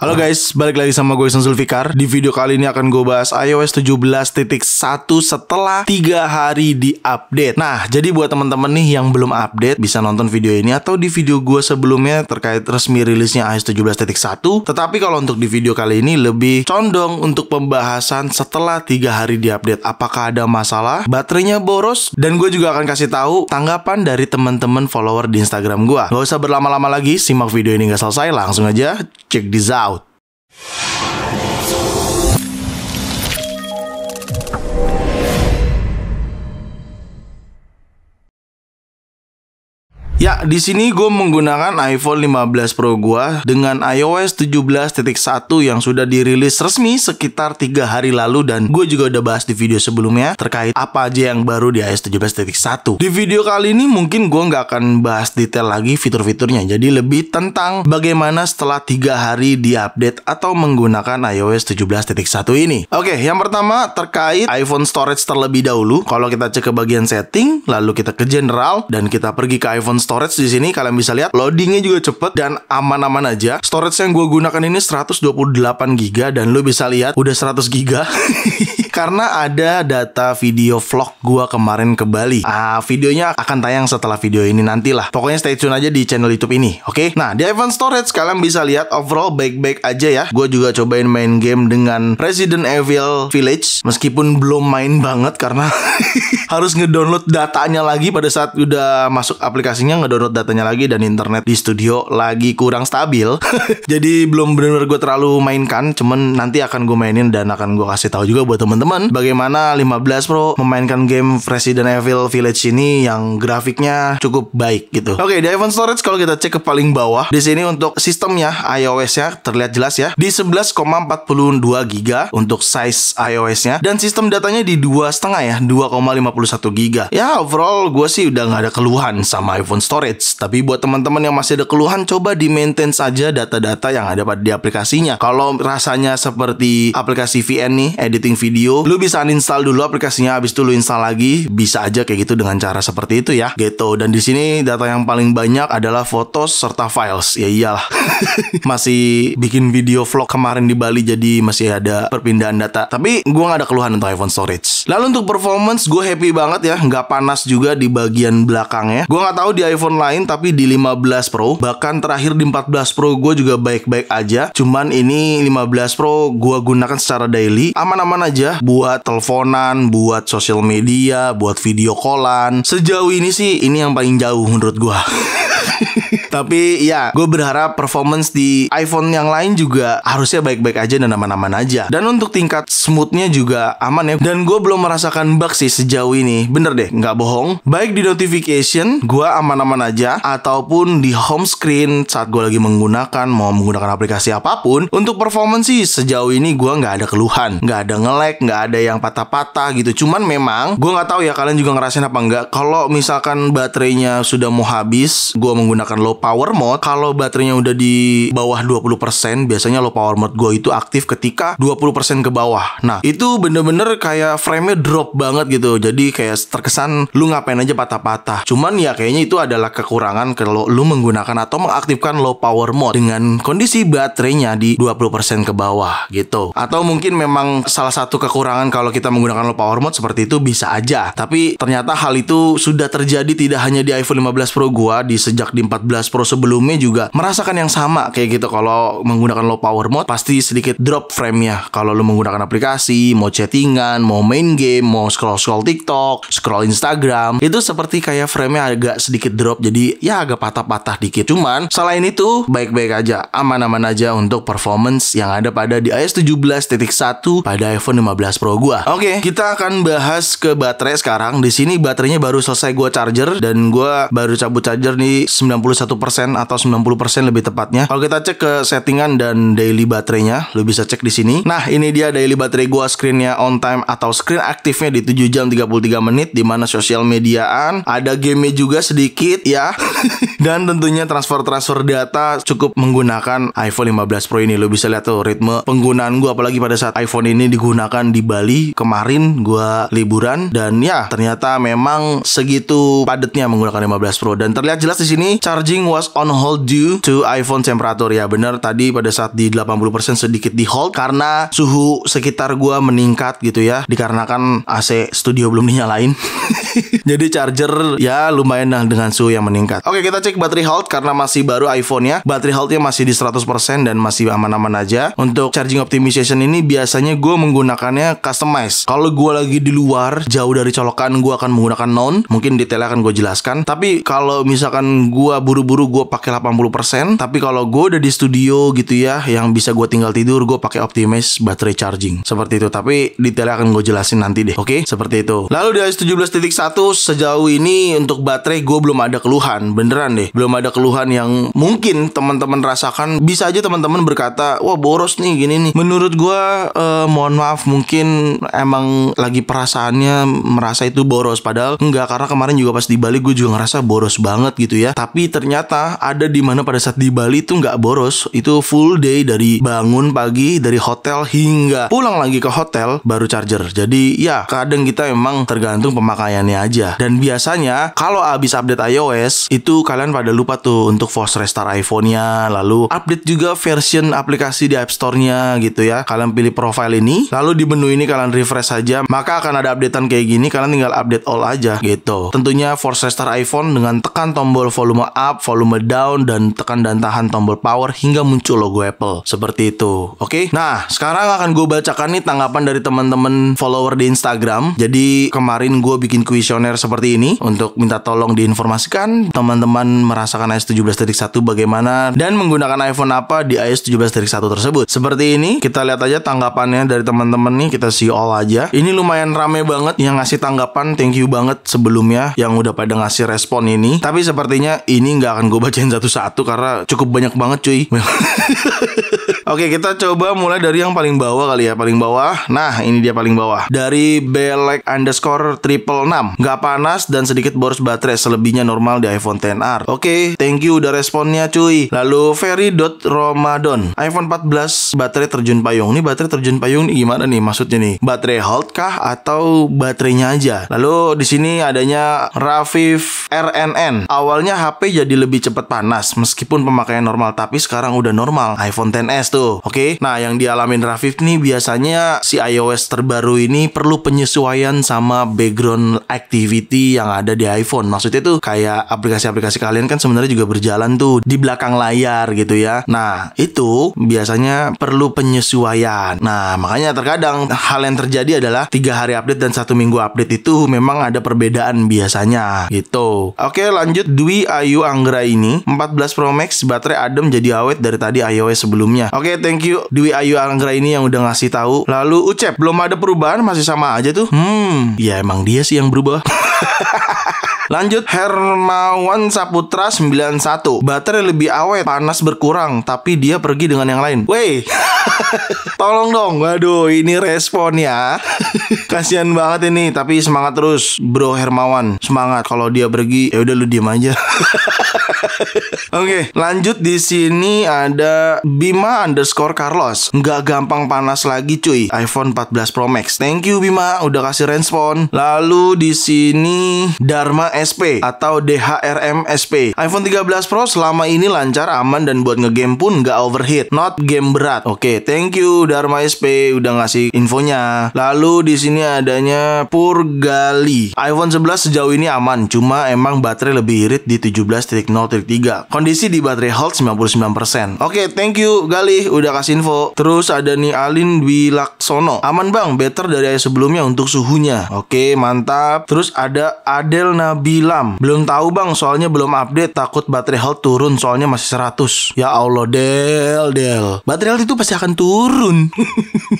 Halo guys, balik lagi sama gue Ihsan Zulfikar. Di video kali ini akan gue bahas iOS 17.1 setelah 3 hari di update. Nah, jadi buat teman-teman nih yang belum update, bisa nonton video ini atau di video gue sebelumnya terkait resmi rilisnya iOS 17.1. Tetapi kalau untuk di video kali ini lebih condong untuk pembahasan setelah 3 hari di update. Apakah ada masalah, baterainya boros, dan gue juga akan kasih tahu tanggapan dari teman-teman follower di Instagram gue. Gak usah berlama-lama lagi, simak video ini gak selesai, langsung aja check this out. Ya, di sini gue menggunakan iPhone 15 Pro gue dengan iOS 17.1 yang sudah dirilis resmi sekitar 3 hari lalu, dan gue juga udah bahas di video sebelumnya terkait apa aja yang baru di iOS 17.1. Di video kali ini mungkin gue nggak akan bahas detail lagi fitur-fiturnya, jadi lebih tentang bagaimana setelah 3 hari di update atau menggunakan iOS 17.1 ini. Oke, yang pertama terkait iPhone storage terlebih dahulu. Kalau kita cek ke bagian setting, lalu kita ke general, dan kita pergi ke iPhone storage, di sini kalian bisa lihat loadingnya juga cepet dan aman-aman aja. Storage yang gue gunakan ini 128 GB, dan lo bisa lihat udah 100 GB karena ada data video vlog gue kemarin ke Bali. Videonya akan tayang setelah video ini nantilah. Pokoknya stay tune aja di channel YouTube ini, oke? Nah, di iPhone storage kalian bisa lihat overall baik-baik aja ya. Gue juga cobain main game dengan Resident Evil Village, meskipun belum main banget karena harus ngedownload datanya lagi pada saat udah masuk aplikasinya, ngedownload datanya lagi, dan internet di studio lagi kurang stabil. Jadi belum benar-benar gue terlalu mainkan, cuman nanti akan gue mainin dan akan gue kasih tahu juga buat teman-teman bagaimana 15 Pro memainkan game Resident Evil Village ini yang grafiknya cukup baik gitu. Oke, di iPhone storage kalau kita cek ke paling bawah, di sini untuk sistemnya iOS-nya terlihat jelas ya, di 11,42 GB untuk size iOS-nya, dan sistem datanya di 2,5 ya, 2,51 GB. Ya, overall gue sih udah nggak ada keluhan sama iPhone storage. Tapi buat teman-teman yang masih ada keluhan, coba di maintain saja data-data yang ada di aplikasinya. Kalau rasanya seperti aplikasi VN nih, editing video, lu bisa uninstall dulu aplikasinya, habis itu lu install lagi. Bisa aja kayak gitu dengan cara seperti itu ya, gitu. Dan di sini data yang paling banyak adalah foto serta files. Ya iyalah, masih bikin video vlog kemarin di Bali, jadi masih ada perpindahan data. Tapi gue nggak ada keluhan untuk iPhone storage. Lalu untuk performance, gue happy banget ya, nggak panas juga di bagian belakangnya. Gue nggak tahu di iPhone lain, tapi di 15 Pro, bahkan terakhir di 14 Pro gue juga baik-baik aja. Cuman ini 15 Pro gue gunakan secara daily, aman-aman aja buat teleponan, buat sosial media, buat video callan. Sejauh ini sih ini yang paling jauh menurut gue. Tapi ya, gue berharap performance di iPhone yang lain juga harusnya baik-baik aja dan aman-aman aja. Dan untuk tingkat smoothnya juga aman ya. Dan gue belum merasakan bug sih sejauh ini. Bener deh, nggak bohong. Baik di notification, gue aman-aman aja, ataupun di home screen saat gue lagi mau menggunakan aplikasi apapun. Untuk performance sih sejauh ini gue nggak ada keluhan, nggak ada nge-lag, nggak ada yang patah-patah gitu. Cuman memang gue nggak tahu ya kalian juga ngerasain apa enggak. Kalau misalkan baterainya sudah mau habis, gue menggunakan low power mode. Kalau baterainya udah di bawah 20%, biasanya low power mode gue itu aktif ketika 20% ke bawah. Nah, itu bener-bener kayak frame-nya drop banget gitu. Jadi kayak terkesan lu ngapain aja patah-patah. Cuman ya kayaknya itu adalah kekurangan kalau lu menggunakan atau mengaktifkan low power mode dengan kondisi baterainya di 20% ke bawah gitu. Atau mungkin memang salah satu kekurangan kalau kita menggunakan low power mode seperti itu, bisa aja. Tapi ternyata hal itu sudah terjadi tidak hanya di iPhone 15 Pro gua, di sejak di 14 Pro sebelumnya juga merasakan yang sama kayak gitu. Kalau menggunakan low power mode pasti sedikit drop frame-nya. Kalau lu menggunakan aplikasi, mau chattingan, mau main game, mau scroll TikTok, scroll Instagram, itu seperti kayak frame-nya agak sedikit drop, jadi ya agak patah-patah dikit. Cuman selain itu baik-baik aja, aman-aman aja untuk performance yang ada pada di iOS 17.1 pada iPhone 15 Pro gua. Oke, kita akan bahas ke baterai sekarang. Di sini baterainya baru selesai gua charger, dan gua baru cabut charger di 91% atau 90% lebih tepatnya. Kalau kita cek ke settingan dan daily baterainya, lu bisa cek di sini. Nah, ini dia daily baterai gua, screennya on time atau screen aktifnya di 7 jam 33 menit, dimana sosial mediaan, ada game juga sedikit ya. Dan tentunya transfer data cukup menggunakan iPhone 15 Pro ini. Lu bisa lihat tuh ritme penggunaan gua, apalagi pada saat iPhone ini digunakan di Bali kemarin gua liburan, dan ya ternyata memang segitu padatnya menggunakan 15 Pro. Dan terlihat jelas di sini charging was on hold due to iPhone temperature. Ya benar, tadi pada saat di 80% sedikit di hold karena suhu sekitar gua meningkat gitu ya, dikarenakan AC studio belum dinyalain. Jadi charger ya lumayan lah dengan suhu yang meningkat. Oke, kita cek battery health karena masih baru iPhone-nya. Battery health-nya masih di 100% dan masih aman-aman aja. Untuk charging optimization ini biasanya gue menggunakannya customize. Kalau gue lagi di luar jauh dari colokan, gue akan menggunakan non. Mungkin detailnya akan gue jelaskan. Tapi kalau misalkan gue buru-buru, gue pakai 80%. Tapi kalau gue udah di studio gitu ya, yang bisa gue tinggal tidur, gue pakai optimize battery charging. Seperti itu. Tapi detailnya akan gue jelasin nanti deh. Oke, seperti itu. Lalu di iOS 17.1 sejauh ini untuk baterai gue belum ada keluhan. Beneran deh, belum ada keluhan yang mungkin teman-teman rasakan. Bisa aja teman-teman berkata, wah boros nih gini nih. Menurut gue mohon maaf, mungkin emang lagi perasaannya merasa itu boros. Padahal enggak, karena kemarin juga pas di Bali gue juga ngerasa boros banget gitu ya. Tapi ternyata ada di mana pada saat di Bali itu nggak boros. Itu full day, dari bangun pagi dari hotel hingga pulang lagi ke hotel baru charger. Jadi ya kadang kita emang tergantung pemakaiannya aja. Dan biasanya kalau habis update iOS itu kalian pada lupa tuh untuk force restart iPhone-nya, lalu update juga version aplikasi di App Store-nya gitu ya. Kalian pilih profile ini, lalu di menu ini kalian refresh saja, maka akan ada updatean kayak gini. Kalian tinggal update all aja gitu. Tentunya force restart iPhone dengan tekan tombol volume up, volume down, dan tekan dan tahan tombol power hingga muncul logo Apple. Seperti itu. Oke? Nah, sekarang akan gue bacakan nih tanggapan dari teman-teman follower di Instagram. Jadi kemarin gue bikin kuesioner seperti ini untuk minta tolong diinformasikan teman-teman merasakan iOS 17.1 bagaimana dan menggunakan iPhone apa di iOS 17.1 tersebut. Seperti ini, kita lihat aja tanggapannya dari teman-teman nih, kita see all aja. Ini lumayan rame banget yang ngasih tanggapan, thank you banget sebelumnya yang udah pada ngasih respon ini. Tapi sepertinya ini nggak akan gue bacain satu-satu karena cukup banyak banget cuy. Oke, kita coba mulai dari yang paling bawah kali ya, paling bawah. Nah, ini dia paling bawah. Dari Belek_666. Nggak panas dan sedikit boros baterai, selebihnya normal di iPhone XR. Oke, thank you udah responnya cuy. Lalu Ferry.Ramadan. iPhone 14 baterai terjun payung. Ini baterai terjun payung nih gimana nih maksudnya nih? Baterai health kah atau baterainya aja? Lalu di sini adanya Rafif RNN. Awalnya HP jadi lebih cepat panas meskipun pemakaian normal, tapi sekarang udah normal iPhone XS tuh. Oke. Nah, yang dialamin Rafif nih biasanya si iOS terbaru ini perlu penyesuaian sama background activity yang ada di iPhone. Maksudnya tuh kayak aplikasi-aplikasi kalian kan sebenarnya juga berjalan tuh di belakang layar gitu ya. Nah, itu biasanya perlu penyesuaian. Nah, makanya terkadang hal yang terjadi adalah 3 hari update dan 1 minggu update itu memang ada perbedaan biasanya gitu. Oke, lanjut. Dwi Ayu Anggra ini 14 Pro Max baterai adem jadi awet dari tadi iOS sebelumnya. Oke, thank you Dwi Ayu Anggra ini yang udah ngasih tahu. Lalu Ucep, belum ada perubahan, masih sama aja tuh. Ya emang dia sih yang berubah. Lanjut, Hermawan Saputra 91. Baterai lebih awet, panas berkurang, tapi dia pergi dengan yang lain. Wey, tolong dong. Waduh, ini respon ya. Kasian banget ini, tapi semangat terus Bro Hermawan. Semangat. Kalau dia pergi, ya udah lu diem aja. Oke, lanjut di sini ada Bima_Carlos. Nggak gampang panas lagi cuy. iPhone 14 Pro Max. Thank you Bima, udah kasih respon. Lalu di sini Dharma SP atau DHRM SP. iPhone 13 Pro selama ini lancar, aman, dan buat ngegame pun nggak overheat. Not game berat. Oke, thank you Dharma SP udah ngasih infonya. Lalu di sini adanya Purgali. iPhone 11 sejauh ini aman, cuma emang baterai lebih irit di 17.0.3. Kondisi di baterai health 99%. Oke, thank you Gali udah kasih info. Terus ada nih Alin Wilaksono. Aman bang, better dari sebelumnya untuk suhunya. Oke, mantap. Terus ada Adel Nabilam. Belum tahu bang, soalnya belum update. Takut baterai health turun, soalnya masih 100. Ya Allah, Del. Baterai health itu pasti akan turun.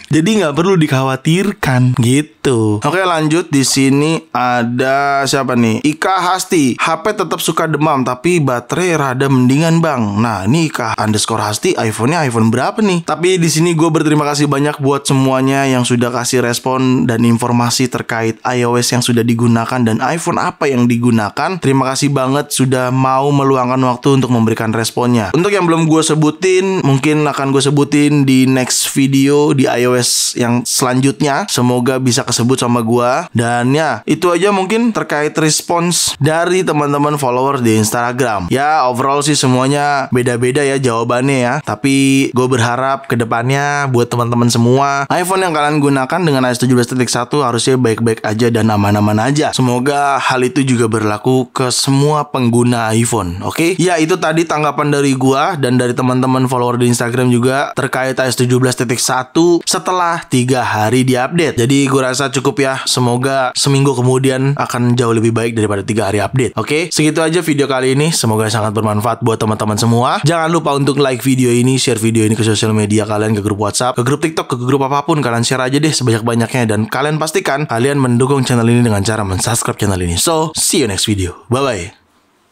Jadi nggak perlu dikhawatirkan gitu. Oke, lanjut. Di sini ada siapa nih? Ika Hasti. HP tetap suka demam, tapi baterai rada mendingan bang. Nah, ini Ika_Hasti, iPhone-nya iPhone berapa nih? Tapi di sini gue berterima kasih banyak buat semuanya yang sudah kasih respon dan informasi terkait iOS yang sudah digunakan dan iPhone apa yang digunakan. Terima kasih banget sudah mau meluangkan waktu untuk memberikan responnya. Untuk yang belum gue sebutin, mungkin akan gue sebutin di di next video di iOS yang selanjutnya. Semoga bisa kesebut sama gua. Dan ya, itu aja mungkin terkait respons dari teman-teman follower di Instagram. Ya, overall sih semuanya beda-beda ya jawabannya ya. Tapi gue berharap kedepannya buat teman-teman semua, iPhone yang kalian gunakan dengan iOS 17.1 harusnya baik-baik aja dan aman-aman aja. Semoga hal itu juga berlaku ke semua pengguna iPhone. Oke? Ya, itu tadi tanggapan dari gua dan dari teman-teman follower di Instagram juga terkait iOS 17.1 setelah 3 hari diupdate. Jadi gue rasa cukup ya. Semoga seminggu kemudian akan jauh lebih baik daripada 3 hari update. Oke? Segitu aja video kali ini. Semoga sangat bermanfaat buat teman-teman semua. Jangan lupa untuk like video ini, share video ini ke sosial media kalian, ke grup WhatsApp, ke grup TikTok, ke grup apapun. Kalian share aja deh sebanyak-banyaknya. Dan kalian pastikan kalian mendukung channel ini dengan cara mensubscribe channel ini. So, see you next video. Bye-bye.